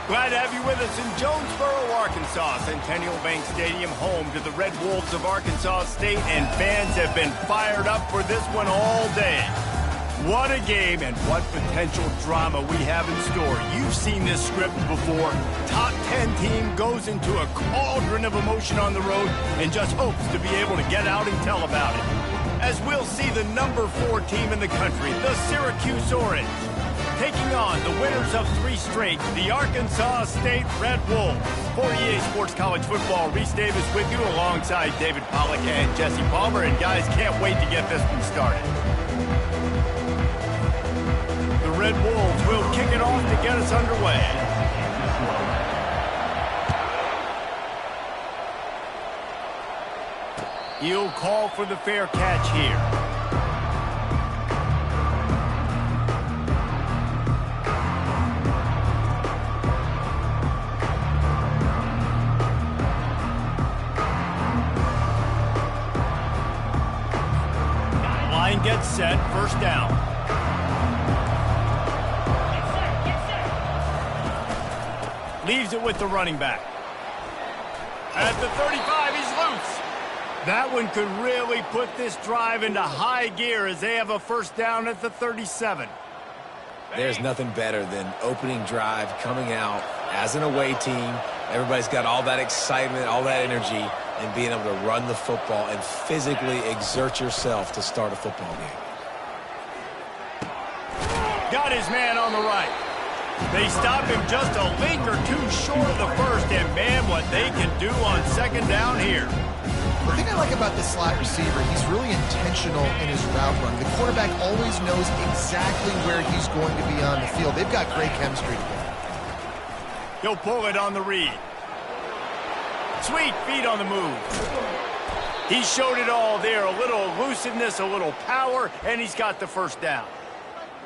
Glad to have you with us in Jonesboro, Arkansas. Centennial Bank Stadium, home to the Red Wolves of Arkansas State, and fans have been fired up for this one all day. What a game and what potential drama we have in store. You've seen this script before. Top 10 team goes into a cauldron of emotion on the road and just hopes to be able to get out and tell about it. As we'll see the number 4 team in the country, the Syracuse Orange, taking on the winners of 3 straight, the Arkansas State Red Wolves. For EA Sports College Football, Reese Davis with you alongside David Pollack and Jesse Palmer. And guys, can't wait to get this one started. The Red Wolves will kick it off to get us underway. He'll call for the fair catch here. Line gets set, first down. Leaves it with the running back. At the 35, he's loose. That one could really put this drive into high gear as they have a first down at the 37. There's nothing better than opening drive, coming out as an away team. Everybody's got all that excitement, all that energy, and being able to run the football and physically exert yourself to start a football game. Got his man on the right. They stop him just a link or two short of the first, and man, what they can do on second down here. The thing I like about this slot receiver, he's really intentional in his route run. The quarterback always knows exactly where he's going to be on the field. They've got great chemistry together. He'll pull it on the read. Sweet feet on the move. He showed it all there. A little elusiveness, a little power, and he's got the first down.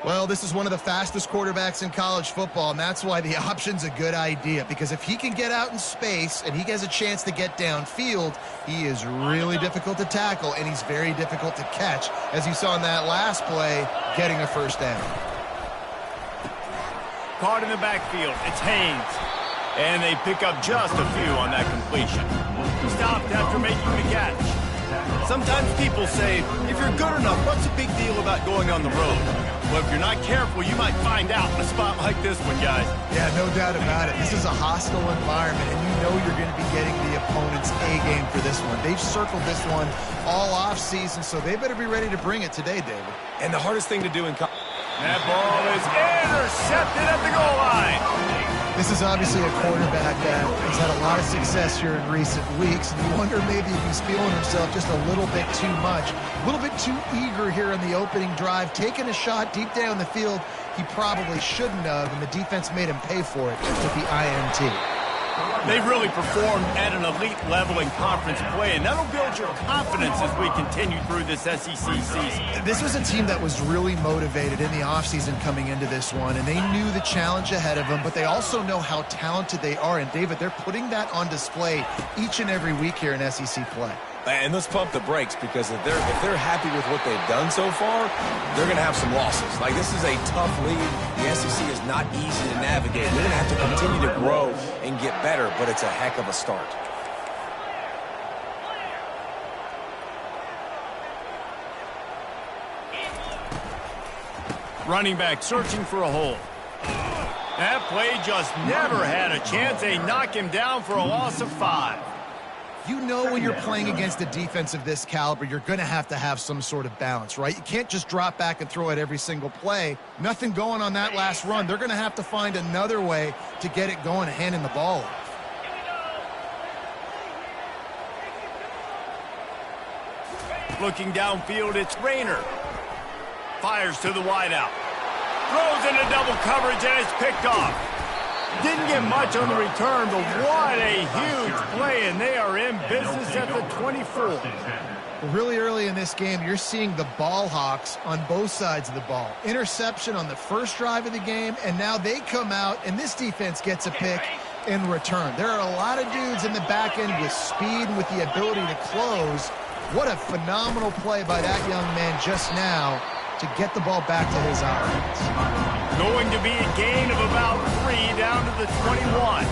Well, this is one of the fastest quarterbacks in college football, and that's why the option's a good idea, because if he can get out in space and he has a chance to get downfield, he is really difficult to tackle, and he's very difficult to catch, as you saw in that last play, getting a first down. Caught in the backfield. It's Haynes. And they pick up just a few on that completion. Stopped after making the catch. Sometimes people say, if you're good enough, what's the big deal about going on the road? Well, if you're not careful, you might find out in a spot like this one, guys. Yeah, no doubt about it. This is a hostile environment, and you know you're going to be getting the opponent's A-game for this one. They've circled this one all off-season, so they better be ready to bring it today, David. And the hardest thing to do in that ball is intercepted at the goal line. This is obviously a quarterback that has had a lot of success here in recent weeks, and you wonder maybe if he's feeling himself just a little bit too much, a little bit too eager here in the opening drive, taking a shot deep down the field he probably shouldn't have, and the defense made him pay for it with the INT. They've really performed at an elite level in conference play, and that'll build your confidence as we continue through this SEC season. This was a team that was really motivated in the offseason coming into this one, and they knew the challenge ahead of them, but they also know how talented they are. And, David, they're putting that on display each and every week here in SEC play. And let's pump the brakes, because if they're happy with what they've done so far, they're going to have some losses. Like, this is a tough league. The SEC is not easy to navigate. They're going to have to continue to grow and get better, but it's a heck of a start. Running back searching for a hole. That play just never had a chance. They knock him down for a loss of 5. You know when you're playing against a defense of this caliber, you're going to have some sort of balance, right? You can't just drop back and throw it every single play. Nothing going on that last run. They're going to have to find another way to get it going and handing the ball off. Looking downfield, it's Rayner. Fires to the wideout. Throws into double coverage, and it's picked off. Didn't get much on the return, but what a huge play, and they are in business at the 24. Really early in this game, you're seeing the ball hawks on both sides of the ball. Interception on the first drive of the game, and now they come out, and this defense gets a pick in return. There are a lot of dudes in the back end with speed and with the ability to close. What a phenomenal play by that young man just now to get the ball back to his offense. Going to be a gain of about 3 down to the 21.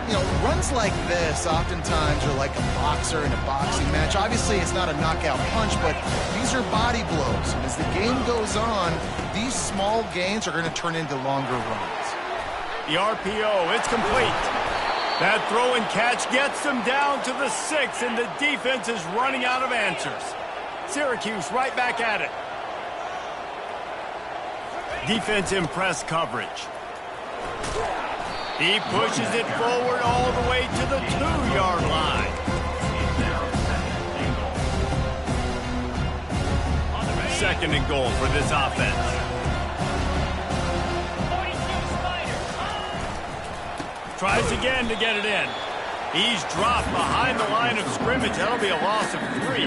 You know, runs like this oftentimes are like a boxer in a boxing match. Obviously, it's not a knockout punch, but these are body blows. And as the game goes on, these small gains are going to turn into longer runs. The RPO, it's complete. That throw and catch gets them down to the 6, and the defense is running out of answers. Syracuse right back at it. Defense in press coverage. He pushes it forward all the way to the 2-yard line. Second and goal for this offense. Tries again to get it in. He's dropped behind the line of scrimmage. That'll be a loss of 3.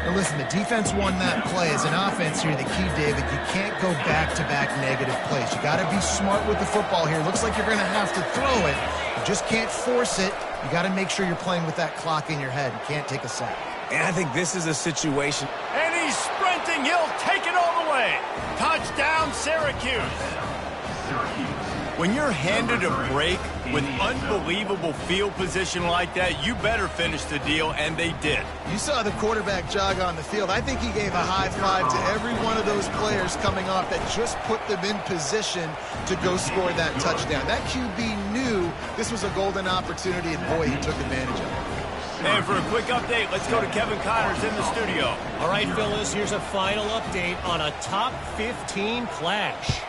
Now listen, the defense won that play. As an offense here, the key, David, you can't go back-to-back negative plays. You got to be smart with the football here. Looks like you're going to have to throw it. You just can't force it. You got to make sure you're playing with that clock in your head. You can't take a sack. And I think this is a situation. And he's sprinting. He'll take it all the way. Touchdown, Syracuse. When you're handed a break with unbelievable field position like that, you better finish the deal, and they did. You saw the quarterback jog on the field. I think he gave a high five to every one of those players coming off that just put them in position to go score that touchdown. That QB knew this was a golden opportunity, and boy, he took advantage of it. And for a quick update, let's go to Kevin Connors in the studio. All right, Phyllis, here's a final update on a top 15 clash.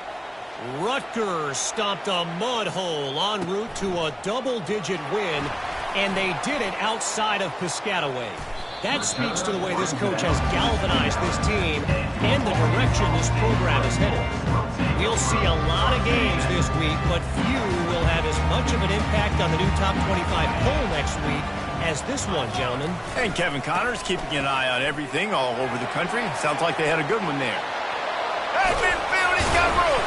Rutgers stomped a mud hole en route to a double-digit win, and they did it outside of Piscataway. That speaks to the way this coach has galvanized this team and the direction this program is headed. We'll see a lot of games this week, but few will have as much of an impact on the new top 25 poll next week as this one, gentlemen. And Kevin Connors keeping an eye on everything all over the country. Sounds like they had a good one there. Hey, midfield, he's got room.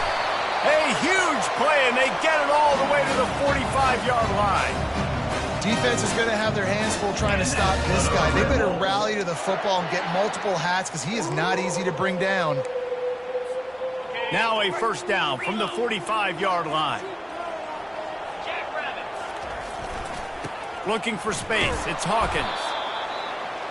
A huge play, and they get it all the way to the 45-yard line. Defense is going to have their hands full trying to stop this guy. They better rally to the football and get multiple hats because he is not easy to bring down. Now a first down from the 45-yard line. Looking for space. It's Hawkins.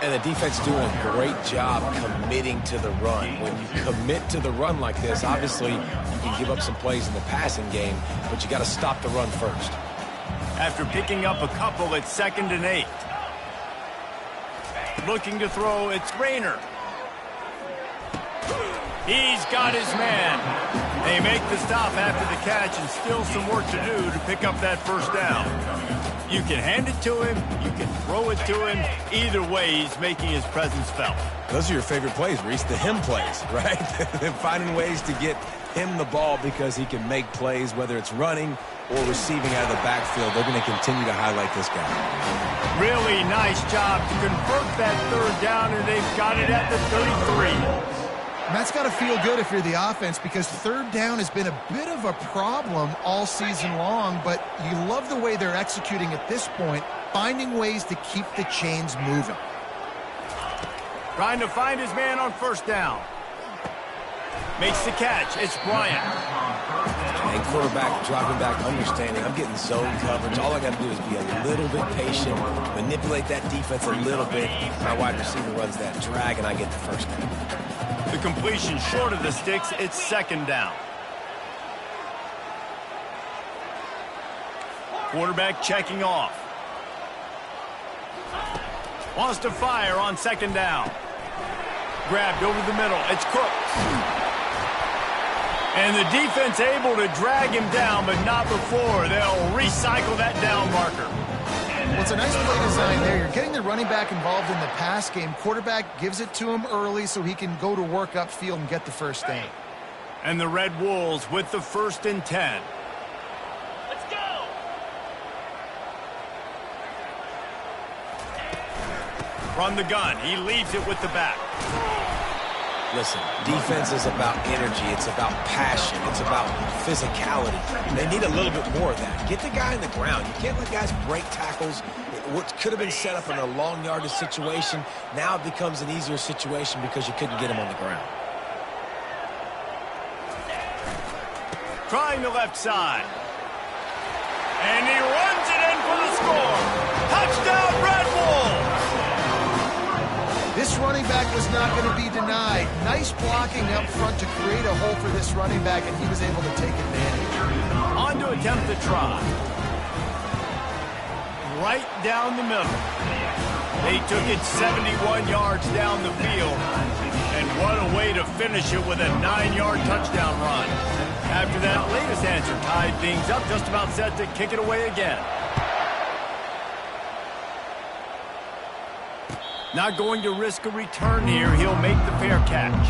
And the defense doing a great job committing to the run. When you commit to the run like this, obviously you can give up some plays in the passing game, but you got to stop the run first. After picking up a couple, it's 2nd and 8. Looking to throw, it's Rayner. He's got his man. They make the stop after the catch, and still some work to do to pick up that first down. You can hand it to him, you can throw it to him. Either way, he's making his presence felt. Those are your favorite plays, Reese, the him plays, right? Finding ways to get him the ball because he can make plays, whether it's running or receiving out of the backfield. They're going to continue to highlight this guy. Really nice job to convert that third down, and they've got it at the 33. And that's got to feel good if you're the offense because third down has been a bit of a problem all season long, but you love the way they're executing at this point, finding ways to keep the chains moving. Trying to find his man on first down. Makes the catch. It's Bryant. And quarterback dropping back, understanding I'm getting zone coverage. All I got to do is be a little bit patient, manipulate that defense a little bit. My wide receiver runs that drag, and I get the first down. The completion short of the sticks. It's 2nd down. Quarterback checking off. Wants to fire on 2nd down. Grabbed over the middle. It's Cook. And the defense able to drag him down, but not before. They'll recycle that down marker. Well, it's a nice play design there. You're getting the running back involved in the pass game. Quarterback gives it to him early so he can go to work upfield and get the first down. And the Red Wolves with the 1st and 10. Let's go! Run the gun. He leaves it with the back. Listen, defense is about energy. It's about passion. It's about physicality. They need a little bit more of that. Get the guy in the ground. You can't let guys break tackles. What could have been set up in a long yardage situation, now it becomes an easier situation because you couldn't get him on the ground. trying the left side. And he runs it in for the score. Touchdown, Red Wolves! This running back was not going to be denied. Nice blocking up front to create a hole for this running back, and he was able to take advantage. On to attempt the try. Right down the middle. They took it 71 yards down the field. And what a way to finish it with a 9-yard touchdown run. After that latest answer tied things up, just about set to kick it away again. Not going to risk a return here. He'll make the fair catch.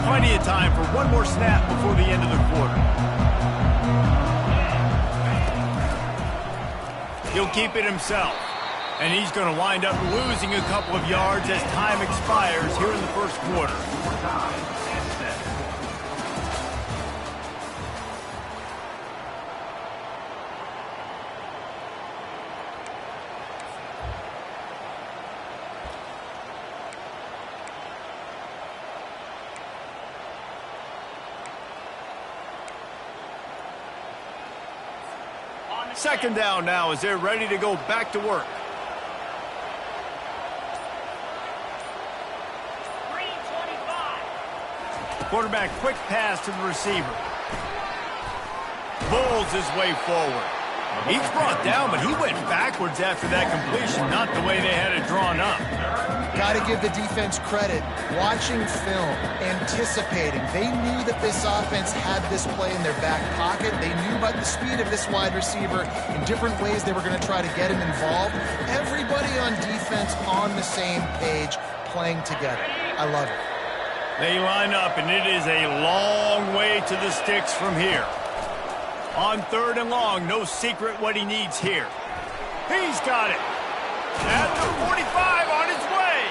Plenty of time for one more snap before the end of the quarter. He'll keep it himself. And he's going to wind up losing a couple of yards as time expires here in the first quarter. Second down now as they're ready to go back to work. Quarterback quick pass to the receiver. Pulls his way forward. He's brought down, but he went backwards after that completion, not the way they had it drawn up. Got to give the defense credit. Watching film, anticipating. They knew that this offense had this play in their back pocket. They knew about the speed of this wide receiver in different ways they were going to try to get him involved. Everybody on defense on the same page, playing together. I love it. They line up, and it is a long way to the sticks from here. On third and long, no secret what he needs here. He's got it. At the 45 on his way.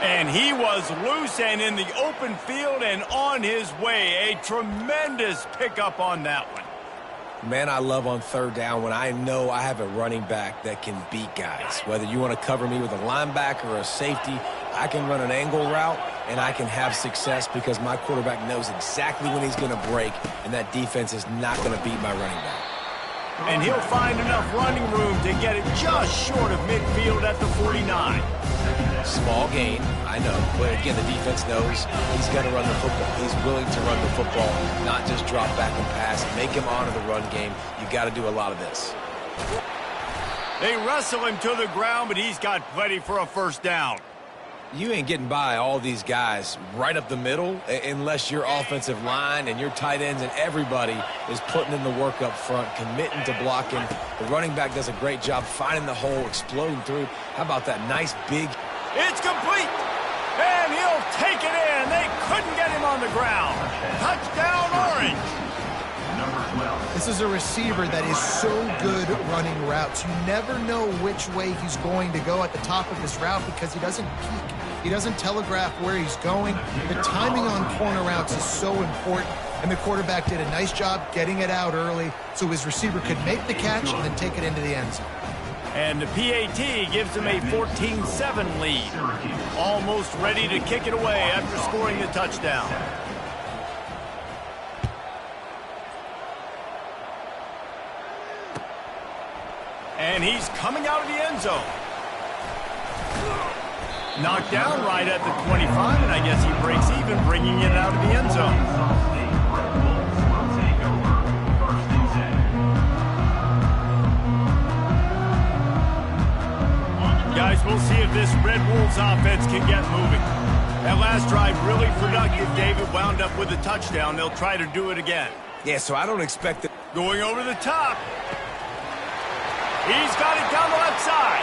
And he was loose and in the open field and on his way. A tremendous pickup on that one. Man, I love on third down when I know I have a running back that can beat guys. Whether you want to cover me with a linebacker or a safety, I can run an angle route, and I can have success because my quarterback knows exactly when he's going to break, and that defense is not going to beat my running back. And he'll find enough running room to get it just short of midfield at the 49. Small gain, I know, but again, the defense knows he's going to run the football. He's willing to run the football, not just drop back and pass, make him honor the run game. You got to do a lot of this. They wrestle him to the ground, but he's got plenty for a first down. You ain't getting by all these guys right up the middle unless your offensive line and your tight ends and everybody is putting in the work up front, committing to blocking. The running back does a great job finding the hole, exploding through. How about that nice big... It's complete, and he'll take it in. They couldn't get him on the ground. Touchdown, Orange. This is a receiver that is so good running routes. You never know which way he's going to go at the top of his route because he doesn't peek. He doesn't telegraph where he's going. The timing on corner routes is so important, and the quarterback did a nice job getting it out early so his receiver could make the catch and then take it into the end zone. And the PAT gives them a 14-7 lead. Almost ready to kick it away after scoring the touchdown. And he's coming out of the end zone. Knocked down right at the 25, and I guess he breaks even, bringing it out of the end zone. Guys, we'll see if this Red Wolves offense can get moving. That last drive really productive. David wound up with a touchdown. They'll try to do it again. Yeah, so I don't expect it. Going over the top. He's got it down the left side.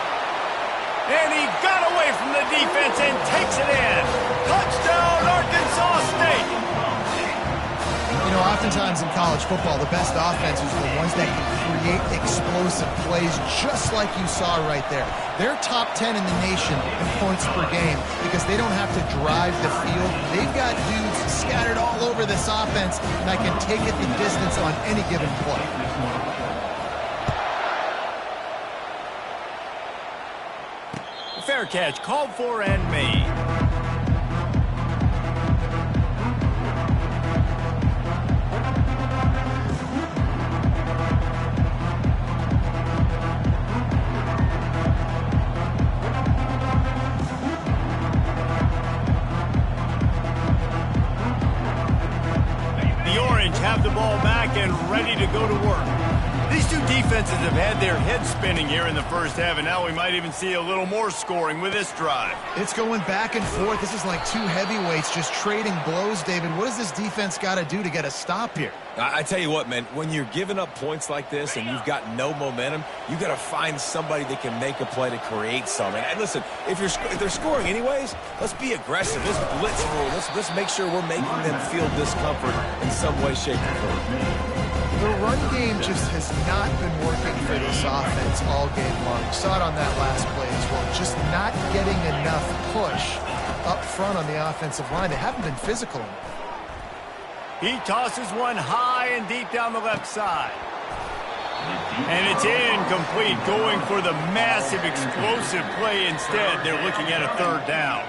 And he got away from the defense and takes it in. Touchdown, Arkansas State. You know, often Oftentimes in college football, the best offenses are the ones that can create explosive plays just like you saw right there. They're top 10 in the nation in points per game because they don't have to drive the field. They've got dudes scattered all over this offense that can take it the distance on any given play. Fair catch called for and made. The Orange have the ball back and ready to go to work. These two defenses have had their heads spinning here in the first half, and now we might even see a little more scoring with this drive. It's going back and forth. This is like two heavyweights just trading blows, David. What does this defense got to do to get a stop here? I tell you what, man, when you're giving up points like this and you've got no momentum, you got to find somebody that can make a play to create something. And listen, if they're scoring anyways, let's be aggressive. Let's blitz for them. Let's make sure we're making them feel discomfort in some way, shape, or form. The run game just has not been working for this offense all game long. You saw it on that last play as well. Just not getting enough push up front on the offensive line. They haven't been physical enough. He tosses one high and deep down the left side. And it's incomplete, going for the massive explosive play instead. They're looking at a third down.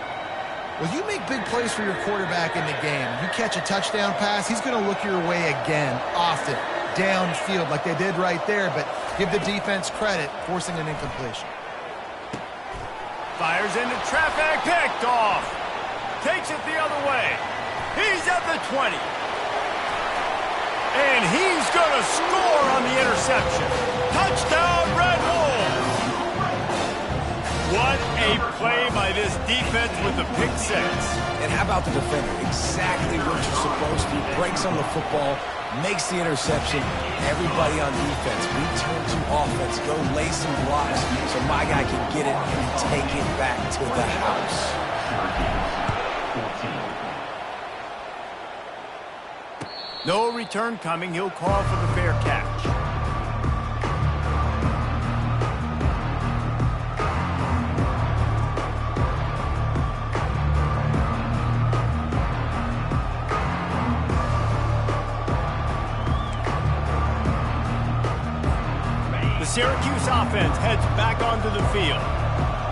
Well, you make big plays for your quarterback in the game. You catch a touchdown pass, he's going to look your way again, often, downfield like they did right there, but give the defense credit, forcing an incompletion. Fires into traffic, picked off. Takes it the other way. He's at the 20. And he's going to score on the interception. Touchdown, Red Wolves! What a play by this defense with the pick six. And how about the defender? Exactly what you're supposed to. Breaks on the football, makes the interception. Everybody on defense, return to offense. Go lay some blocks so my guy can get it and take it back to the house. No return coming. He'll call for the fair catch. The Syracuse offense heads back onto the field.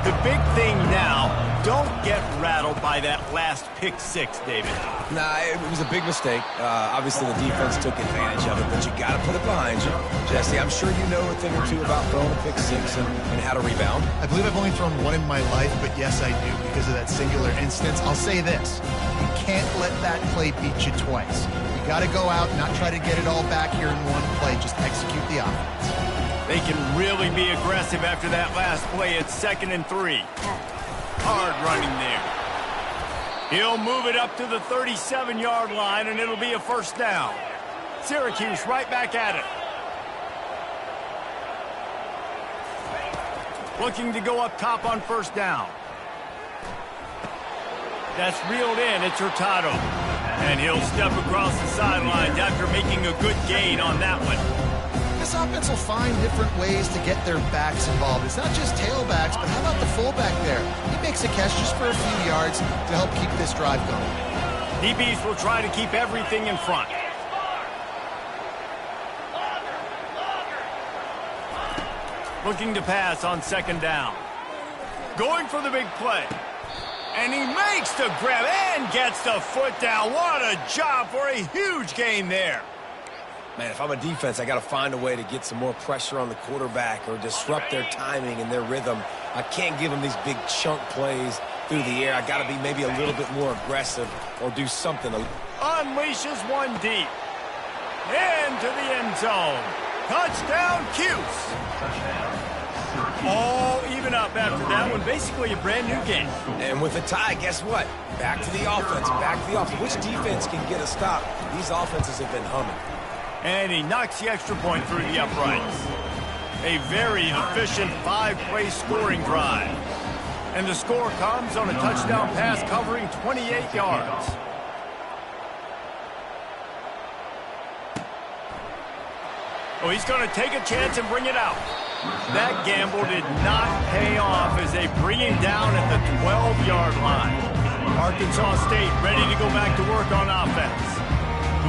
The big thing now, don't get rattled by that last pick six, David. Nah, it was a big mistake. Obviously, the defense took advantage of it, but you got to put it behind you. Jesse, I'm sure you know a thing or two about throwing a pick six and how to rebound. I believe I've only thrown one in my life, but yes, I do because of that singular instance. I'll say this. You can't let that play beat you twice. You got to go out, not try to get it all back here in one play. Just execute the offense. They can really be aggressive after that last play. It's 2nd and 3. Hard running there. He'll move it up to the 37-yard line, and it'll be a first down. Syracuse right back at it. Looking to go up top on first down. That's reeled in. It's Hurtado. And he'll step across the sidelines after making a good gain on that one. This offense will find different ways to get their backs involved. It's not just tailbacks, but how about the fullback there? He makes a catch just for a few yards to help keep this drive going. DBs will try to keep everything in front. Looking to pass on 2nd down. Going for the big play. And he makes the grab and gets the foot down. What a job for a huge gain there. Man, if I'm a defense, I got to find a way to get some more pressure on the quarterback or disrupt their timing and their rhythm. I can't give them these big chunk plays through the air. I got to be maybe a little bit more aggressive or do something. Unleashes one deep. Into the end zone. Touchdown, Cuse. All even up after that one. Basically a brand new game. And with a tie, guess what? Back to the offense. Back to the offense. Which defense can get a stop? These offenses have been humming. And he knocks the extra point through the uprights. A very efficient 5-play scoring drive. And the score comes on a touchdown pass covering 28 yards. Oh, he's going to take a chance and bring it out. That gamble did not pay off as they bring him down at the 12-yard line. Arkansas State ready to go back to work on offense.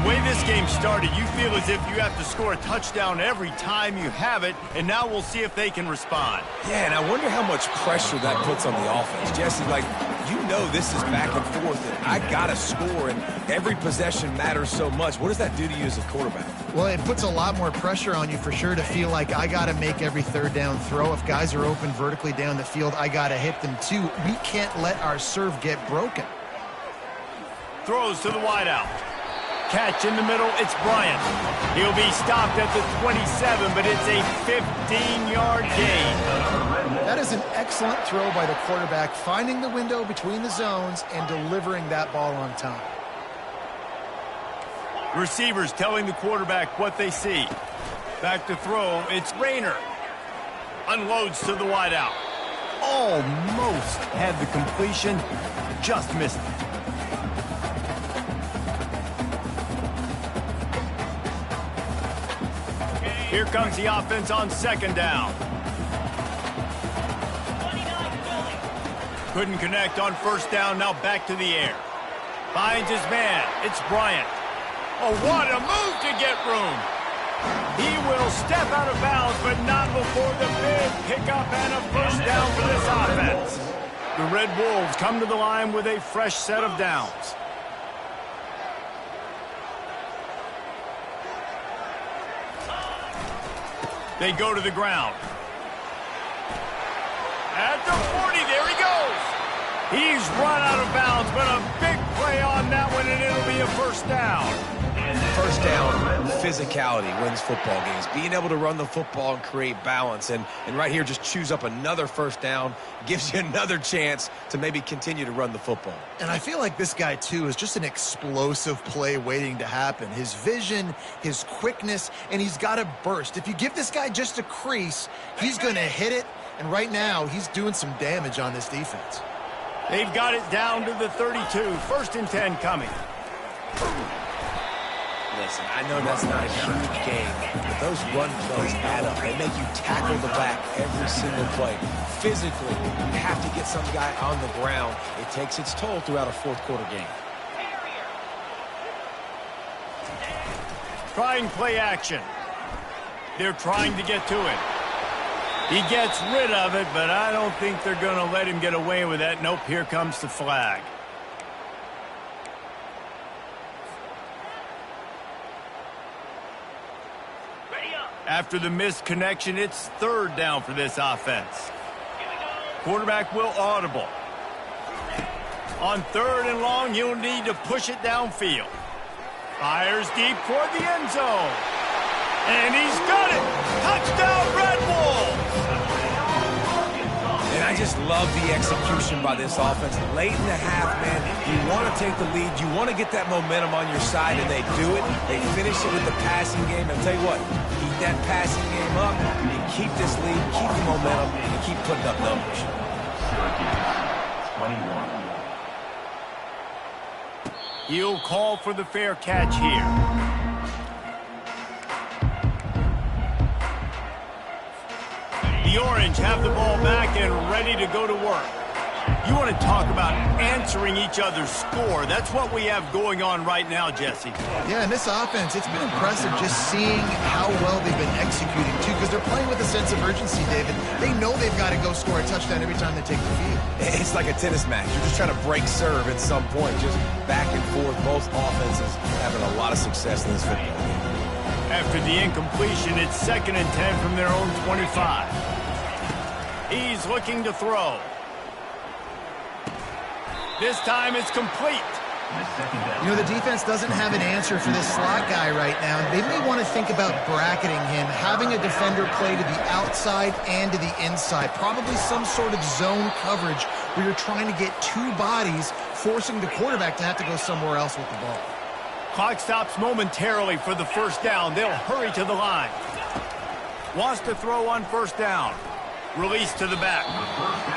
The way this game started, you feel as if you have to score a touchdown every time you have it, and now we'll see if they can respond. Yeah, and I wonder how much pressure that puts on the offense. Jesse, like, you know this is back and forth, and I got to score, and every possession matters so much. What does that do to you as a quarterback? Well, it puts a lot more pressure on you for sure to feel like I got to make every third down throw. If guys are open vertically down the field, I got to hit them too. We can't let our serve get broken. Throws to the wideout. Catch in the middle, it's Bryant. He'll be stopped at the 27, but it's a 15-yard gain. That is an excellent throw by the quarterback, finding the window between the zones and delivering that ball on time. Receivers telling the quarterback what they see. Back to throw, it's Rayner. Unloads to the wideout. Almost had the completion, just missed it. Here comes the offense on second down. Couldn't connect on first down, now back to the air. Finds his man, it's Bryant. Oh, what a move to get room. He will step out of bounds, but not before the big pickup and a first down for this offense. The Red Wolves come to the line with a fresh set of downs. They go to the ground. At the 40, there he goes. He's run out of bounds, but a big play on that one, and it'll be a first down. First down, physicality wins football games. Being able to run the football and create balance. And right here, just choose up another first down, gives you another chance to maybe continue to run the football. And I feel like this guy, too, is just an explosive play waiting to happen. His vision, his quickness, and he's got a burst. If you give this guy just a crease, he's going to hit it. And right now, he's doing some damage on this defense. They've got it down to the 32. First and 10 coming. Listen, I know that's not a huge game, but those run plays add up. They make you tackle the back every single play. Physically, you have to get some guy on the ground. It takes its toll throughout a fourth quarter game. Trying play action. They're trying to get to it. He gets rid of it, but I don't think they're going to let him get away with that. Nope, here comes the flag. After the missed connection, it's third down for this offense. Quarterback will audible. On third and long, you'll need to push it downfield. Fires deep toward the end zone. And he's got it! Touchdown, Red Wolves! And I just love the execution by this offense. Late in the half, man, you want to take the lead. You want to get that momentum on your side, and they do it. They finish it with the passing game. And I'll tell you what, keep that passing game up, and keep this lead, keep the momentum, and keep putting up numbers. 21. He'll call for the fair catch here. The Orange have the ball back and ready to go to work. You want to talk about answering each other's score. That's what we have going on right now, Jesse. Yeah, and this offense, it's been impressive just seeing how well they've been executing, too, because they're playing with a sense of urgency, David. They know they've got to go score a touchdown every time they take the field. It's like a tennis match. You're just trying to break serve at some point, just back and forth. Both offenses having a lot of success in this football game. After the incompletion, it's 2nd and 10 from their own 25. He's looking to throw. This time it's complete. You know, the defense doesn't have an answer for this slot guy right now. They may want to think about bracketing him, having a defender play to the outside and to the inside. Probably some sort of zone coverage where you're trying to get two bodies, forcing the quarterback to have to go somewhere else with the ball. Clock stops momentarily for the first down. They'll hurry to the line. Wants to throw on first down. Release to the back.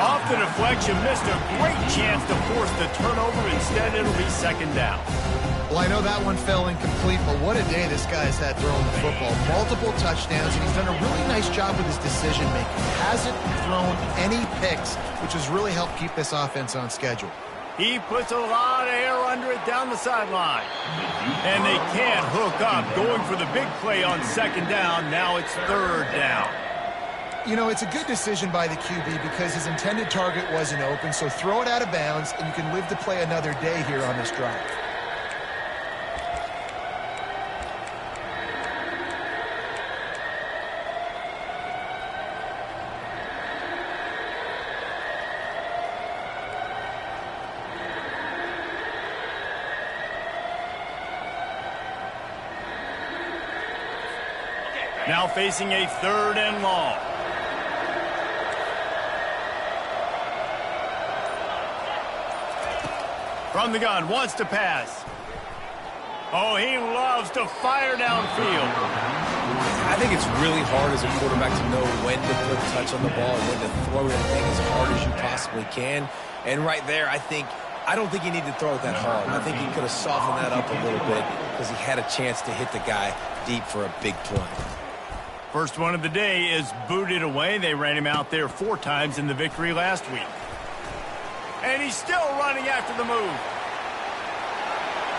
Off the deflection, missed a great chance to force the turnover. Instead, it'll be second down. Well, I know that one fell incomplete, but what a day this guy's had throwing the football. Multiple touchdowns, and he's done a really nice job with his decision-making. Hasn't thrown any picks, which has really helped keep this offense on schedule. He puts a lot of air under it down the sideline. And they can't hook up. Going for the big play on second down. Now it's third down. You know, it's a good decision by the QB because his intended target wasn't open, so throw it out of bounds, and you can live to play another day here on this drive. Now facing a third and long. From the gun, wants to pass. Oh, he loves to fire downfield. I think it's really hard as a quarterback to know when to put touch on the ball and when to throw that thing as hard as you possibly can. And right there, I don't think he needed to throw it that hard. I think he could have softened that up a little bit because he had a chance to hit the guy deep for a big play. First one of the day is booted away. They ran him out there 4 times in the victory last week. And he's still running after the move.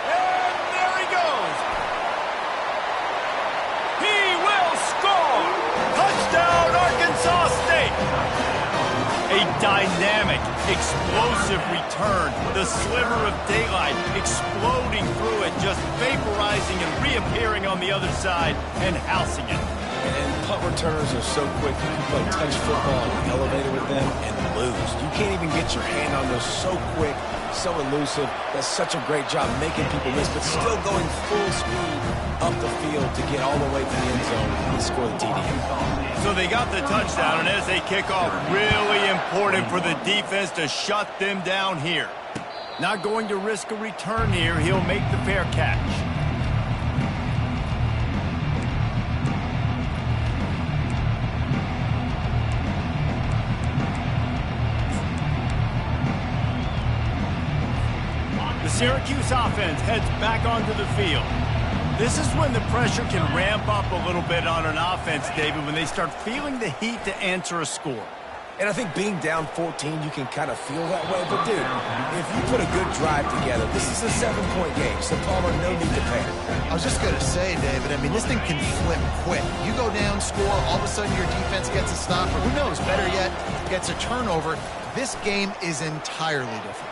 And there he goes. He will score. Touchdown, Arkansas State. A dynamic, explosive return. The sliver of daylight exploding through it, just vaporizing and reappearing on the other side and housing it. And punt returners are so quick. You can play touch football on the elevator with them and lose. You can't even get your hand on those. So quick, so elusive. That's such a great job making people miss, but still going full speed up the field to get all the way to the end zone and score the TD. So they got the touchdown, and as they kick off, really important for the defense to shut them down here. Not going to risk a return here. He'll make the fair catch. The Syracuse offense heads back onto the field. This is when the pressure can ramp up a little bit on an offense, David, when they start feeling the heat to answer a score. And I think being down 14, you can kind of feel that way. But, dude, if you put a good drive together, this is a 7-point game, so Palmer, no need to panic. I was just going to say, David, I mean, this thing can flip quick. You go down, score, all of a sudden your defense gets a stop, or who knows, better yet, gets a turnover. This game is entirely different.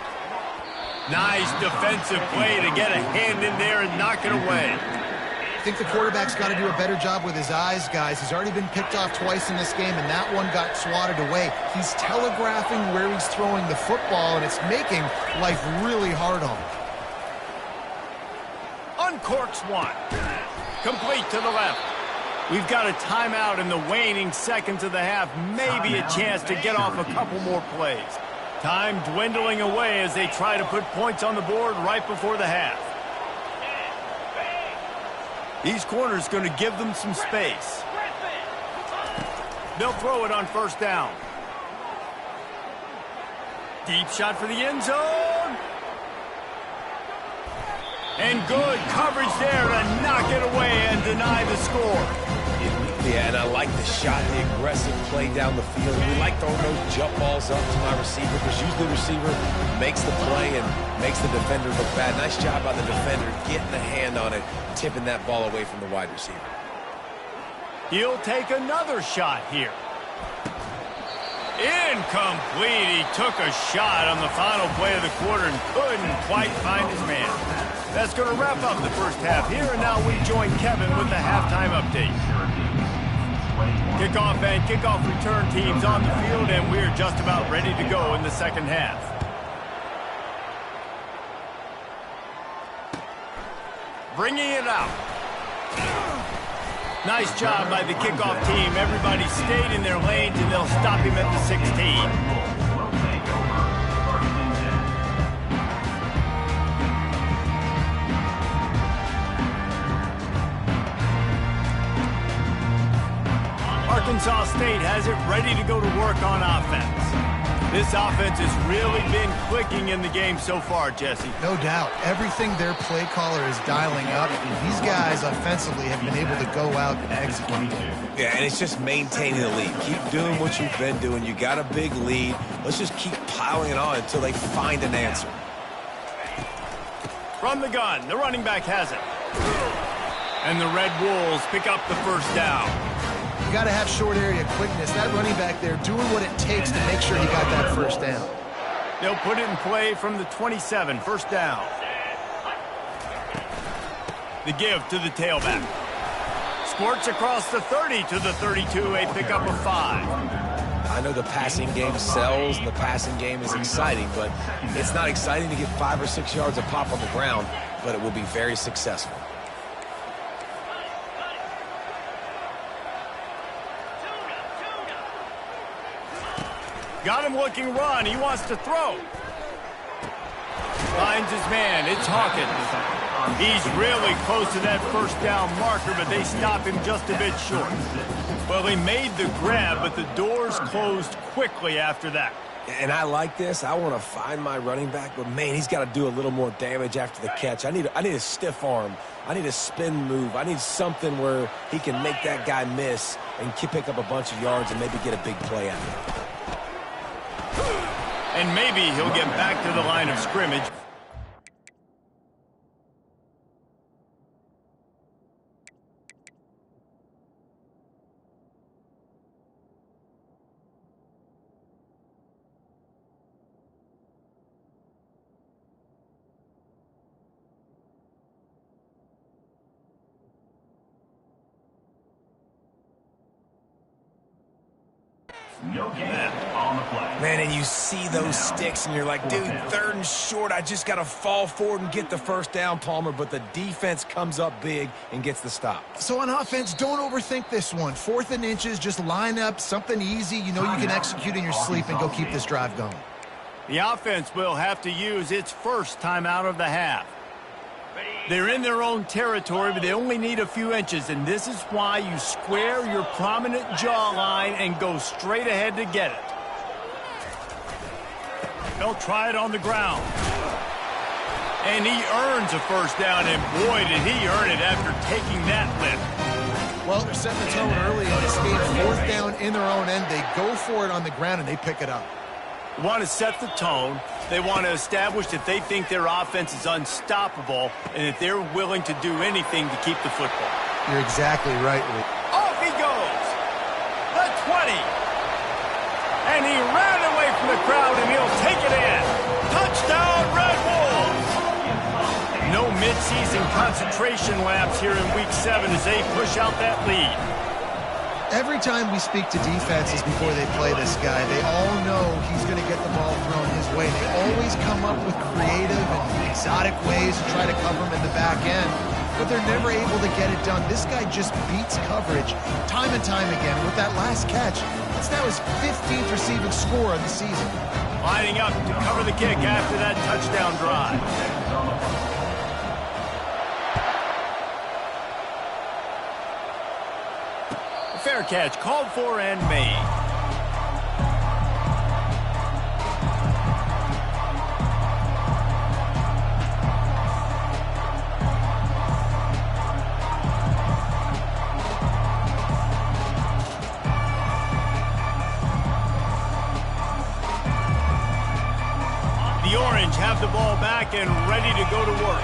Nice defensive play to get a hand in there and knock it away. I think the quarterback's got to do a better job with his eyes, guys. He's already been picked off twice in this game, and that one got swatted away. He's telegraphing where he's throwing the football, and it's making life really hard on him. Uncorks one. Complete to the left. We've got a timeout in the waning seconds of the half. Maybe a chance to get off a couple more plays. Time dwindling away as they try to put points on the board right before the half. These corners going to give them some space. They'll throw it on first down. Deep shot for the end zone. And good coverage there to knock it away and deny the score. Yeah, and I like the shot, the aggressive play down the field. We like throwing those jump balls up to my receiver because usually the receiver makes the play and makes the defender look bad. Nice job by the defender getting the hand on it, tipping that ball away from the wide receiver. He'll take another shot here. Incomplete. He took a shot on the final play of the quarter and couldn't quite find his man. That's going to wrap up the first half here, and now we join Kevin with the halftime update. Kickoff and kickoff return teams on the field, and we're just about ready to go in the second half. Bringing it out. Nice job by the kickoff team. Everybody stayed in their lanes, and they'll stop him at the 16. Arkansas State has it ready to go to work on offense. This offense has really been clicking in the game so far, Jesse. No doubt. Everything their play caller is dialing up. These guys offensively have been able to go out and execute. Yeah, and it's just maintaining the lead. Keep doing what you've been doing. You got a big lead. Let's just keep piling it on until they find an answer. From the gun, the running back has it. And the Red Wolves pick up the first down. You got to have short area quickness. That running back there doing what it takes to make sure he got that first down. They'll put it in play from the 27, first down. The give to the tailback. Squirts across the 30 to the 32, a pickup of 5. I know the passing game sells and the passing game is exciting, but it's not exciting to get 5 or 6 yards of pop on the ground, but it will be very successful. Got him looking run. He wants to throw. Finds his man. It's Hawkins. He's really close to that first down marker, but they stop him just a bit short. Well, he made the grab, but the doors closed quickly after that. And I like this. I want to find my running back, but, man, he's got to do a little more damage after the catch. I need a stiff arm. I need a spin move. I need something where he can make that guy miss and pick up a bunch of yards and maybe get a big play out of it. And maybe he'll get back to the line of scrimmage. No gain on the play. Man, and you see those sticks, and you're like, dude, 3rd and short, I just got to fall forward and get the first down, Palmer, but the defense comes up big and gets the stop. So on offense, don't overthink this one. 4th and inches, just line up, something easy you know you can execute in your sleep and go keep this drive going. The offense will have to use its first timeout of the half. They're in their own territory, but they only need a few inches, and this is why you square your prominent jawline and go straight ahead to get it. They'll try it on the ground. And he earns a first down, and boy, did he earn it after taking that lift. Well, they're setting the tone early in this game. 4th down in their own end. They go for it on the ground, and they pick it up. They want to set the tone. They want to establish that they think their offense is unstoppable and that they're willing to do anything to keep the football. You're exactly right, Lee. Off he goes. The 20. And he ran away from the crowd, and he'll take it in. Touchdown, Red Wolves. No midseason concentration laps here in Week 7 as they push out that lead. Every time we speak to defenses before they play this guy, they all know he's going to get the ball thrown his way. They always come up with creative and exotic ways to try to cover him in the back end, but they're never able to get it done. This guy just beats coverage time and time again. With that last catch, that's now his 15th receiving score of the season. Lining up to cover the kick after that touchdown drive. Fair catch, called for and made. The Orange have the ball back and ready to go to work.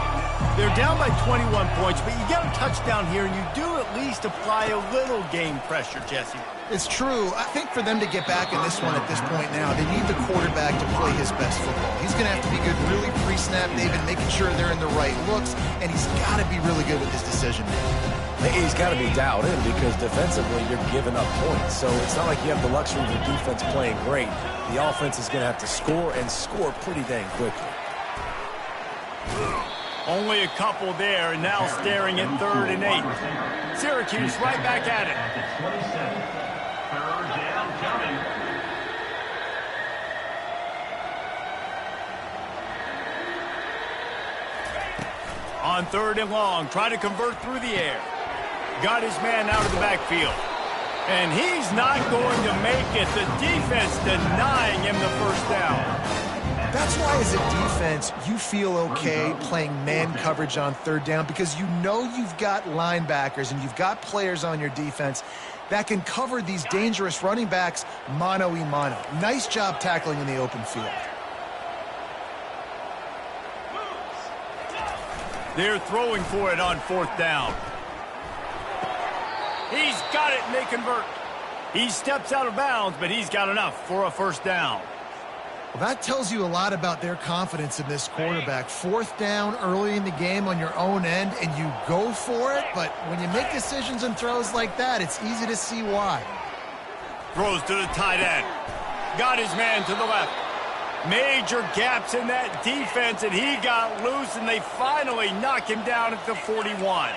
They're down by 21 points, but you get a touchdown here, and you do at least apply a little game pressure, Jesse. It's true. I think for them to get back in this one at this point now, they need the quarterback to play his best football. He's going to have to be good really pre-snap, David, making sure they're in the right looks, and he's got to be really good with his decision making. He's got to be dialed in because defensively you're giving up points. So it's not like you have the luxury of the defense playing great. The offense is going to have to score and score pretty dang quickly. Only a couple there, and now staring at 3rd and 8. Syracuse right back at it. 3rd down coming. On 3rd and long, try to convert through the air. Got his man out of the backfield. And he's not going to make it. The defense denying him the first down. That's why, as a defense, you feel okay playing man coverage on third down because you know you've got linebackers and you've got players on your defense that can cover these dangerous running backs mano-a-mano. Nice job tackling in the open field. They're throwing for it on fourth down. He's got it, and they convert. He steps out of bounds, but he's got enough for a first down. Well, that tells you a lot about their confidence in this quarterback. Fourth down early in the game on your own end, and you go for it, but when you make decisions and throws like that, it's easy to see why. Throws to the tight end. Got his man to the left. Major gaps in that defense, and he got loose, and they finally knock him down at the 41.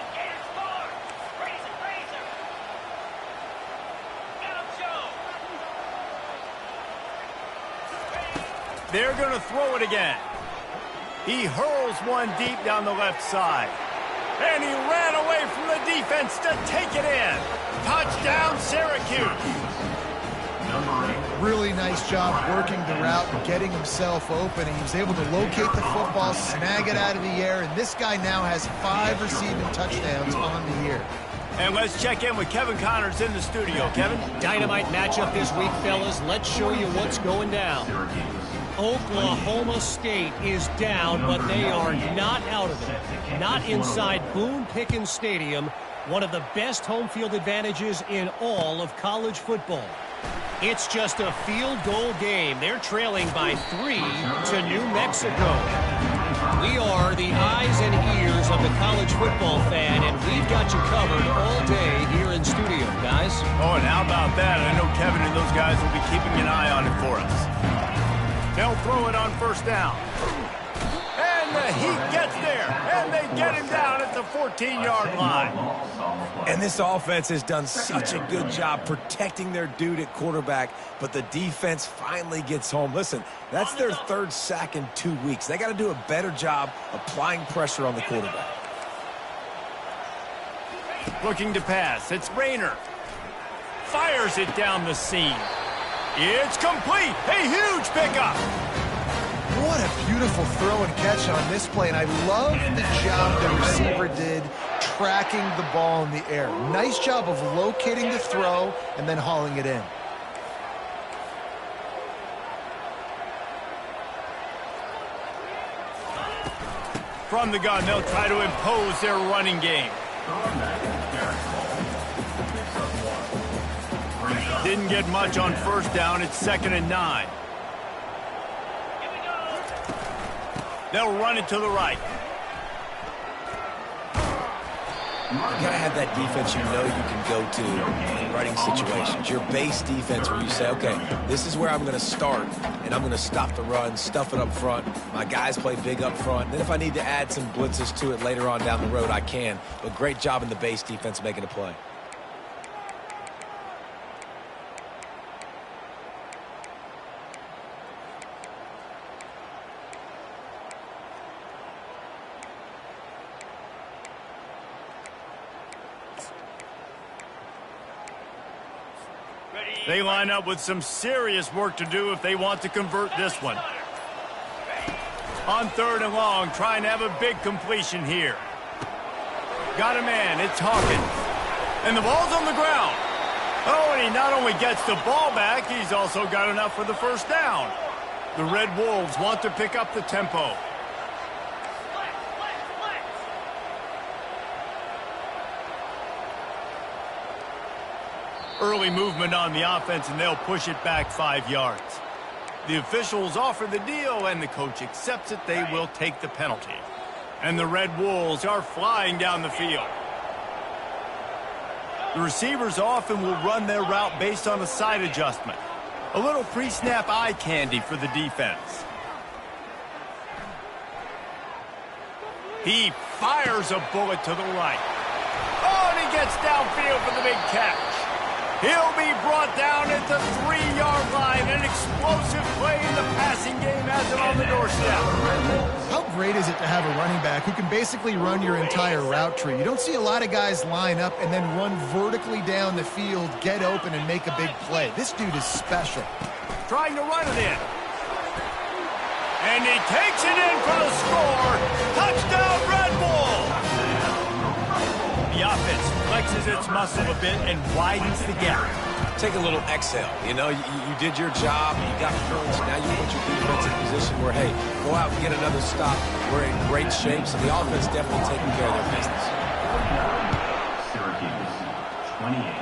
They're going to throw it again. He hurls one deep down the left side. And he ran away from the defense to take it in. Touchdown, Syracuse. Really nice job working the route and getting himself open. He was able to locate the football, snag it out of the air, and this guy now has 5 receiving touchdowns on the year. And let's check in with Kevin Connors in the studio. Kevin? Dynamite matchup this week, fellas. Let's show you what's going down. Oklahoma State is down, but they are not out of it. Not inside Boone Pickens Stadium, one of the best home field advantages in all of college football. It's just a field goal game. They're trailing by 3 to New Mexico. We are the eyes and ears of the college football fan, and we've got you covered all day here in studio, guys. Oh, and how about that? I know Kevin and those guys will be keeping an eye on it for us. They'll throw it on first down. And the Heat gets there, and they get him down at the 14-yard line. And this offense has done such a good job protecting their dude at quarterback, but the defense finally gets home. Listen, that's their 3rd sack in 2 weeks. They got to do a better job applying pressure on the quarterback. Looking to pass. It's Rayner. Fires it down the seam. It's complete. A huge pickup. What a beautiful throw and catch on this play, and I love the job the receiver did tracking the ball in the air. Nice job of locating the throw and then hauling it in. From the gun, they'll try to impose their running game. Didn't get much on first down. It's 2nd and 9. They'll run it to the right. You got to have that defense you know you can go to in running situations. Your base defense where you say, okay, this is where I'm going to start, and I'm going to stop the run, stuff it up front. My guys play big up front. Then if I need to add some blitzes to it later on down the road, I can. But great job in the base defense making a play. They line up with some serious work to do if they want to convert this one. On 3rd and long, trying to have a big completion here. Got a man, it's Hawkins. And the ball's on the ground. Oh, and he not only gets the ball back, he's also got enough for the first down. The Red Wolves want to pick up the tempo. Early movement on the offense, and they'll push it back 5 yards. The officials offer the deal, and the coach accepts it. They will take the penalty. And the Red Wolves are flying down the field. The receivers often will run their route based on a side adjustment. A little pre-snap eye candy for the defense. He fires a bullet to the right. Oh, and he gets downfield for the big catch. He'll be brought down at the 3-yard line. An explosive play in the passing game has him on the doorstep. How great is it it to have a running back who can basically run your entire route tree. You don't see a lot of guys line up and then run vertically down the field, get open, and make a big play. This dude is special. Trying to run it in. And he takes it in for the score. Touchdown, Red Bull! The offense flexes its muscle a bit and widens the gap. Take a little exhale. You know, you did your job. You got points. Now you put your defense in a position where, hey, go out and get another stop. We're in great shape, so the offense definitely taking care of their business. Syracuse, 28.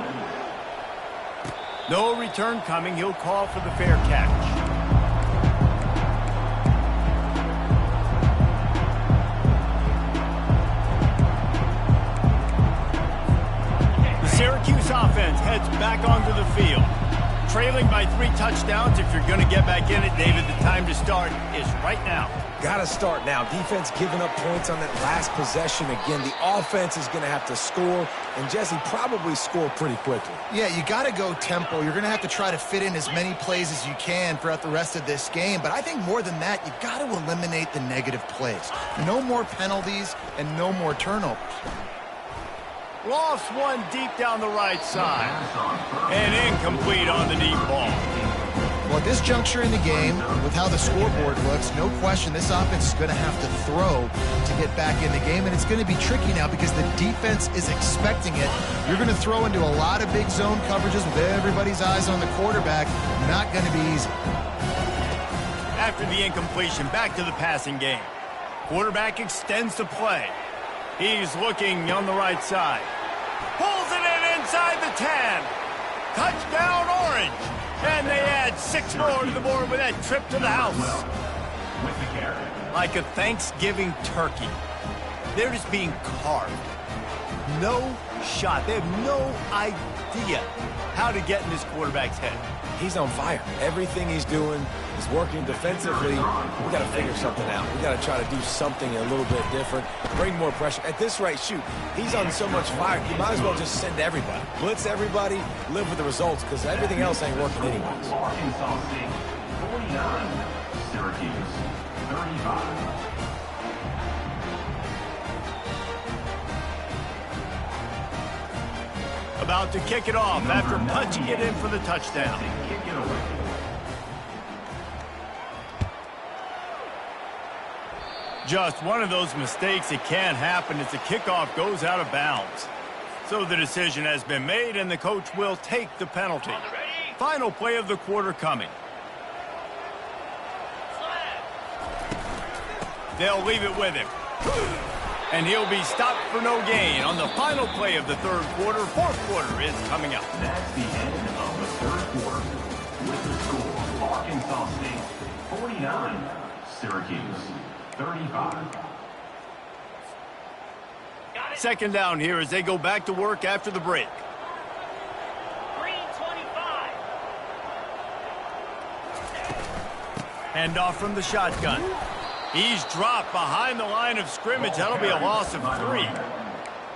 No return coming. He'll call for the fair catch. Syracuse offense heads back onto the field. Trailing by 3 touchdowns. If you're going to get back in it, David, the time to start is right now. Got to start now. Defense giving up points on that last possession. Again, the offense is going to have to score, and Jesse probably score pretty quickly. Yeah, you got to go tempo. You're going to have to try to fit in as many plays as you can throughout the rest of this game. But I think more than that, you've got to eliminate the negative plays. No more penalties and no more turnovers. Lost one deep down the right side. And incomplete on the deep ball. Well, at this juncture in the game, with how the scoreboard looks, no question this offense is going to have to throw to get back in the game. And it's going to be tricky now because the defense is expecting it. You're going to throw into a lot of big zone coverages with everybody's eyes on the quarterback. Not going to be easy. After the incompletion, back to the passing game. Quarterback extends the play. He's looking on the right side. Pulls it in inside the 10. Touchdown, Orange. And they add 6 more to the board with that trip to the house. With the carry. Like a Thanksgiving turkey. They're just being carved. No shot. They have no idea how to get in this quarterback's head. He's on fire. Everything he's doing is working defensively. We got to figure something out. We got to try to do something a little bit different, bring more pressure. At this rate, shoot, he's on so much fire, you might as well just send everybody. Blitz everybody, live with the results, because everything else ain't working anyways. Arkansas State, 49. Syracuse, 35. About to kick it off after punching it in for the touchdown. Kick it away. Just one of those mistakes that can't happen as the kickoff goes out of bounds. So the decision has been made, and the coach will take the penalty. Final play of the quarter coming. They'll leave it with him. And he'll be stopped for no gain on the final play of the third quarter. Fourth quarter is coming up. That's the end of the third quarter. With the score, Arkansas State, 49. Syracuse, 35. Second down here as they go back to work after the break. Green 25. Hand off from the shotgun. He's dropped behind the line of scrimmage. That'll be a loss of 3.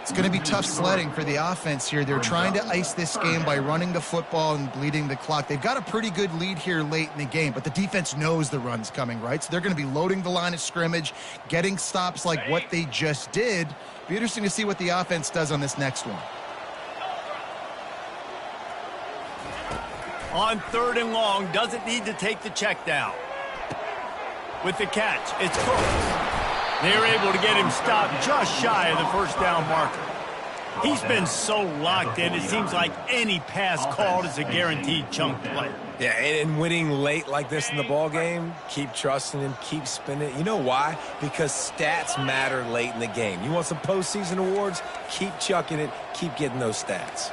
It's going to be tough sledding for the offense here. They're trying to ice this game by running the football and bleeding the clock. They've got a pretty good lead here late in the game, but the defense knows the run's coming, right? So they're going to be loading the line of scrimmage, getting stops like what they just did. Be interesting to see what the offense does on this next one. On 3rd and long, doesn't need to take the check down. With the catch, it's Cook. They're able to get him stopped just shy of the first down marker. He's been so locked in, it seems like any pass called is a guaranteed chunk play. Yeah, and winning late like this in the ball game, keep trusting him, keep spinning. You know why? Because stats matter late in the game. You want some postseason awards? Keep chucking it, keep getting those stats.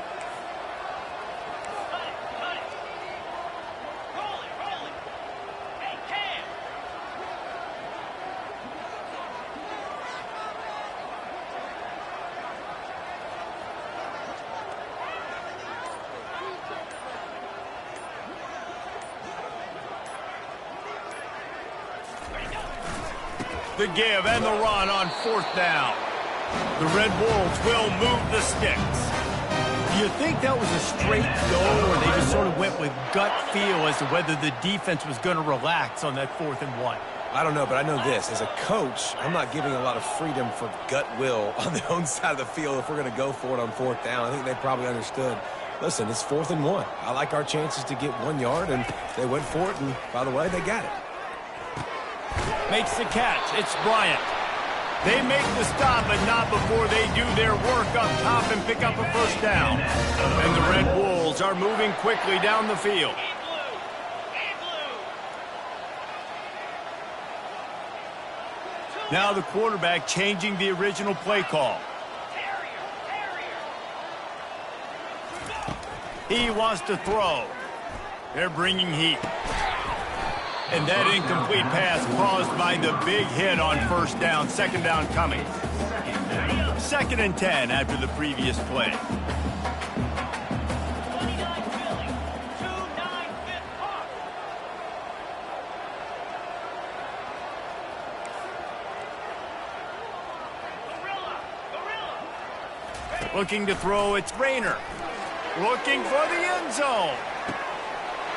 The give and the run on 4th down. The Red Wolves will move the sticks. Do you think that was a straight go, or they just sort of went with gut feel as to whether the defense was going to relax on that 4th and 1? I don't know, but I know this. As a coach, I'm not giving a lot of freedom for gut will on their own side of the field if we're going to go for it on 4th down. I think they probably understood. Listen, it's 4th and 1. I like our chances to get 1 yard, and they went for it, and by the way, they got it. Makes the catch. It's Bryant. They make the stop, but not before they do their work up top and pick up a first down. And the Red Wolves are moving quickly down the field. Now the quarterback changing the original play call. He wants to throw. They're bringing heat. And that incomplete pass caused by the big hit on first down. 2nd down coming. 2nd and 10 after the previous play. Looking to throw, it's Rayner. Looking for the end zone.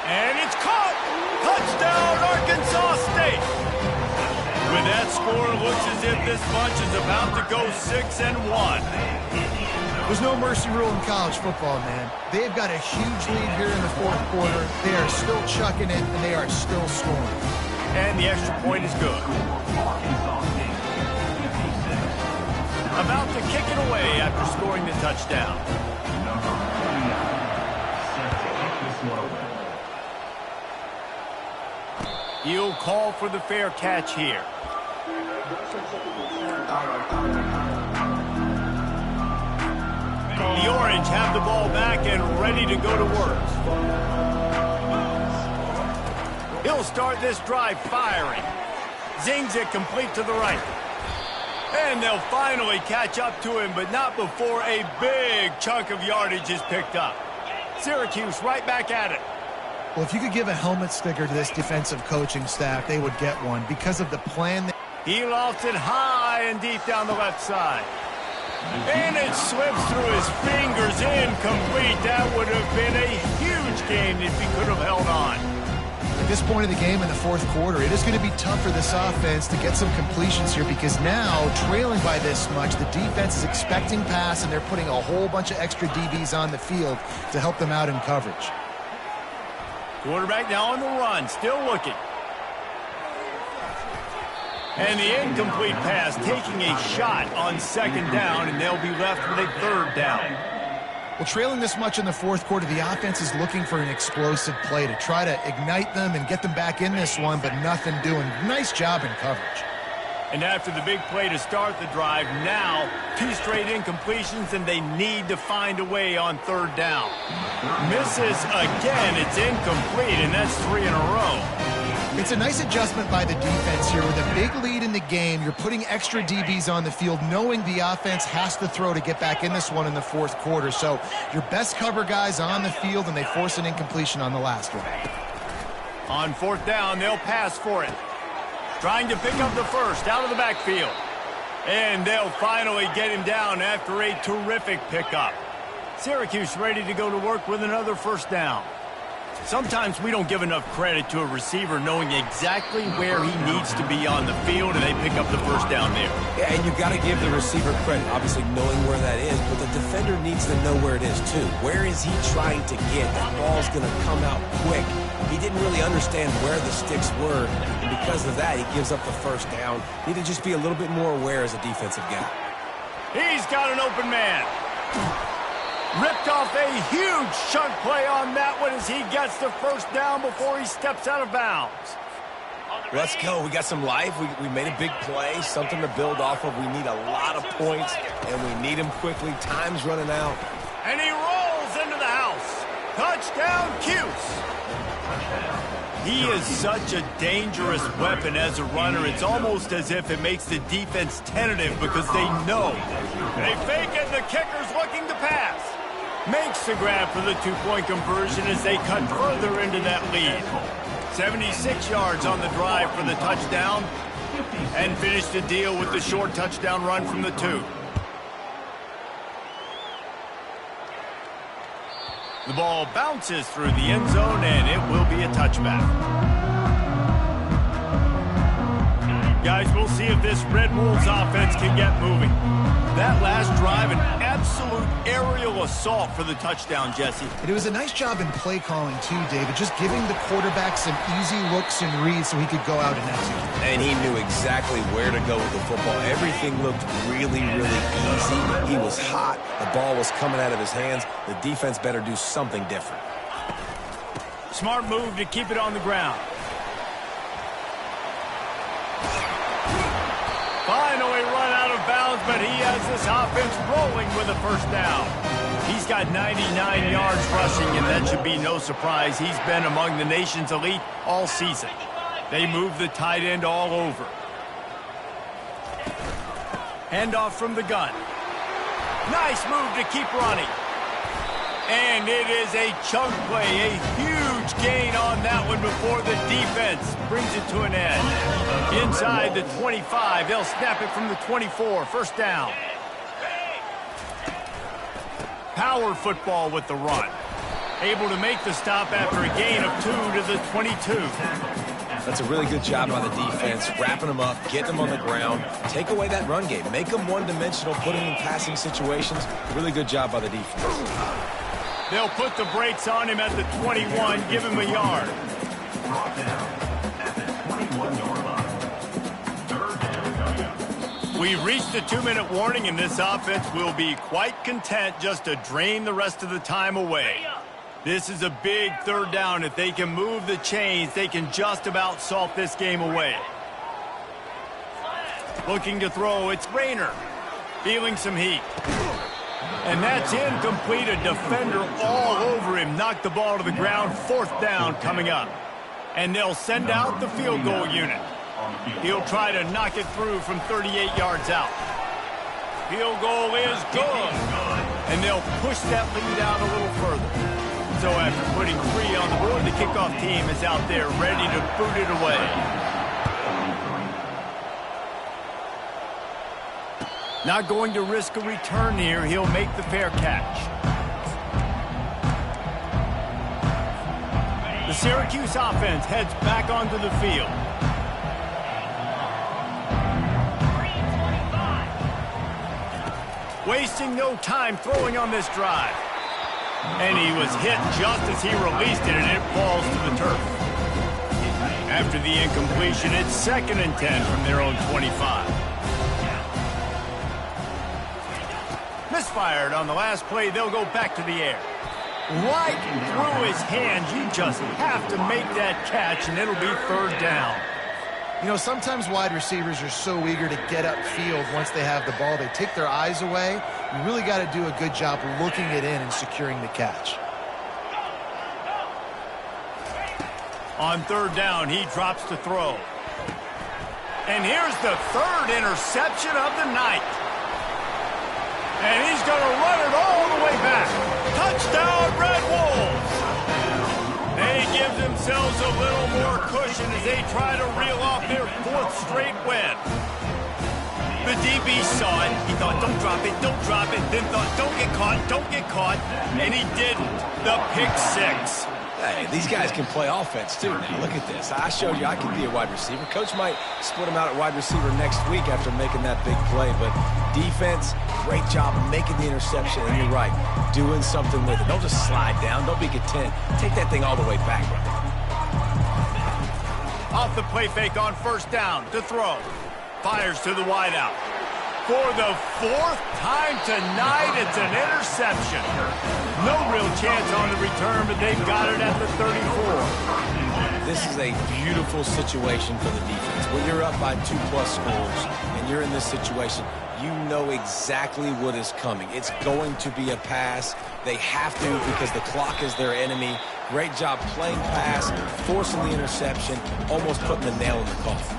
And it's caught! Touchdown, Arkansas State! With that score, it looks as if this bunch is about to go 6-1. There's no mercy rule in college football, man. They've got a huge lead here in the 4th quarter. They are still chucking it, and they are still scoring. And the extra point is good. About to kick it away after scoring the touchdown. He'll call for the fair catch here. The Orange have the ball back and ready to go to work. He'll start this drive firing. Zings it complete to the right. And they'll finally catch up to him, but not before a big chunk of yardage is picked up. Syracuse right back at it. Well, if you could give a helmet sticker to this defensive coaching staff, they would get one because of the plan. He lofts it high and deep down the left side. And it slips through his fingers, incomplete. That would have been a huge gain if he could have held on. At this point of the game in the 4th quarter, it is going to be tough for this offense to get some completions here because now, trailing by this much, the defense is expecting pass, and they're putting a whole bunch of extra DBs on the field to help them out in coverage. Quarterback now on the run, still looking. And the incomplete pass taking a shot on 2nd down, and they'll be left with a 3rd down. Well, trailing this much in the 4th quarter, the offense is looking for an explosive play to try to ignite them and get them back in this one, but nothing doing. Nice job in coverage. And after the big play to start the drive, now 2 straight incompletions, and they need to find a way on 3rd down. Misses again, it's incomplete, and that's 3 in a row. It's a nice adjustment by the defense here. With a big lead in the game, you're putting extra DBs on the field, knowing the offense has to throw to get back in this one in the 4th quarter. So your best cover guys on the field, and they force an incompletion on the last one. On 4th down, they'll pass for it. Trying to pick up the first out of the backfield. And they'll finally get him down after a terrific pickup. Syracuse ready to go to work with another 1st down. Sometimes we don't give enough credit to a receiver knowing exactly where he needs to be on the field, and they pick up the 1st down there. Yeah, and you got to give the receiver credit, obviously knowing where that is, but the defender needs to know where it is too. Where is he trying to get? That ball's going to come out quick. He didn't really understand where the sticks were, and because of that, he gives up the 1st down. Need to just be a little bit more aware as a defensive guy. He's got an open man. Ripped off a huge chunk play on that one as he gets the 1st down before he steps out of bounds. Let's go. We got some life. We made a big play, something to build off of. We need a lot of points, and we need them quickly. Time's running out. And he rolls into the house. Touchdown, Cuse. He is such a dangerous weapon as a runner. It's almost as if it makes the defense tentative because they know. They fake it, the kicker's looking to pass. Makes the grab for the 2-point conversion as they cut further into that lead. 76 yards on the drive for the touchdown, and finish the deal with the short touchdown run from the 2. The ball bounces through the end zone, and it will be a touchback. Guys, we'll see if this Red Wolves offense can get moving. That last drive, an absolute aerial assault for the touchdown, Jesse. And it was a nice job in play calling, too, David, just giving the quarterback some easy looks and reads so he could go out and execute. And he knew exactly where to go with the football. Everything looked really, really easy. He was hot. The ball was coming out of his hands. The defense better do something different. Smart move to keep it on the ground. Finally run out of bounds, but he has this offense rolling with a first down. He's got 99 yards rushing, and that should be no surprise. He's been among the nation's elite all season. They move the tight end all over. Handoff from the gun. Nice move to keep running. And it is a chunk play, a huge gain on that one before the defense brings it to an end. Inside the 25, they'll snap it from the 24, first down. Power football with the run. Able to make the stop after a gain of 2 to the 22. That's a really good job by the defense, wrapping them up, getting them on the ground, take away that run game, make them one-dimensional, put them in passing situations. Really good job by the defense. They'll put the brakes on him at the 21, give him a yard. Brought down at the 21-yard line. Third down coming up. We've reached the 2-minute warning, and this offense will be quite content just to drain the rest of the time away. This is a big third down. If they can move the chains, they can just about salt this game away. Looking to throw, it's Rayner. Feeling some heat. And that's incomplete. A defender all over him. Knocked the ball to the ground. Fourth down coming up. And they'll send out the field goal unit. He'll try to knock it through from 38 yards out. Field goal is good. And they'll push that lead out a little further. So after putting 3 on the board, the kickoff team is out there ready to boot it away. Not going to risk a return here. He'll make the fair catch. The Syracuse offense heads back onto the field. Wasting no time throwing on this drive. And he was hit just as he released it, and it falls to the turf. After the incompletion, it's 2nd and 10 from their own 25. Misfired on the last play. They'll go back to the air. Right through his hands. You just have to make that catch, and it'll be 3rd down. You know, sometimes wide receivers are so eager to get upfield once they have the ball. They take their eyes away. You really got to do a good job looking it in and securing the catch. On 3rd down, he drops to throw. And here's the 3rd interception of the night. And he's going to run it all the way back. Touchdown, Red Wolves! They give themselves a little more cushion as they try to reel off their 4th straight win. The DB saw it. He thought, don't drop it, then thought, don't get caught, and he didn't. The pick 6. Hey, these guys can play offense, too, now. Look at this. I showed you I can be a wide receiver. Coach might split him out at wide receiver next week after making that big play, but defense, great job of making the interception, and you're right, doing something with it. Don't just slide down. Don't be content. Take that thing all the way back. Off the play fake on 1st down to throw. Fires to the wideout. For the 4th time tonight, it's an interception. No real chance on the return, but they've got it at the 34. This is a beautiful situation for the defense. When you're up by 2+ scores and you're in this situation, you know exactly what is coming. It's going to be a pass. They have to because the clock is their enemy. Great job playing pass, forcing the interception, almost putting the nail in the coffin.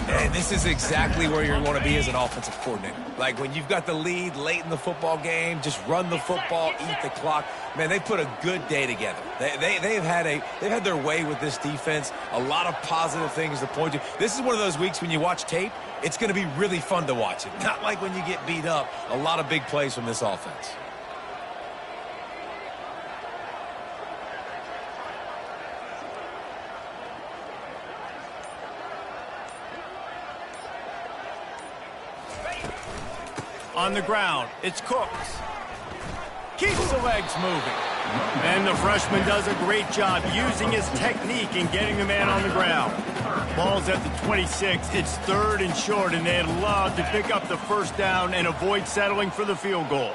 And this is exactly where you want to be as an offensive coordinator. Like when you've got the lead late in the football game, just run the football, eat the clock. Man, they put a good day together. They've had their way with this defense. A lot of positive things to point to. This is one of those weeks when you watch tape, it's going to be really fun to watch it. Not like when you get beat up. A lot of big plays from this offense. On the ground, it's Cooks. Keeps the legs moving. And the freshman does a great job using his technique and getting the man on the ground. Ball's at the 26. It's 3rd and short, and they'd love to pick up the first down and avoid settling for the field goal.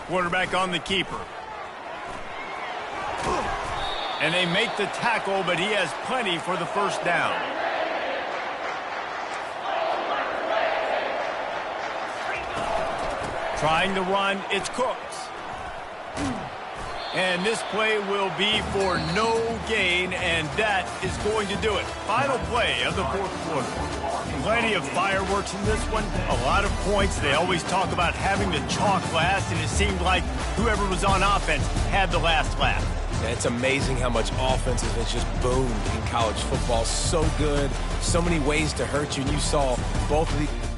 Quarterback on the keeper. And they make the tackle, but he has plenty for the first down. Trying to run, it's Cooks. And this play will be for no gain, and that is going to do it. Final play of the 4th quarter. Plenty of fireworks in this one, a lot of points. They always talk about having the chalk last, and it seemed like whoever was on offense had the last laugh. Yeah, it's amazing how much offense has just boomed in college football. So good, so many ways to hurt you, and you saw both of these.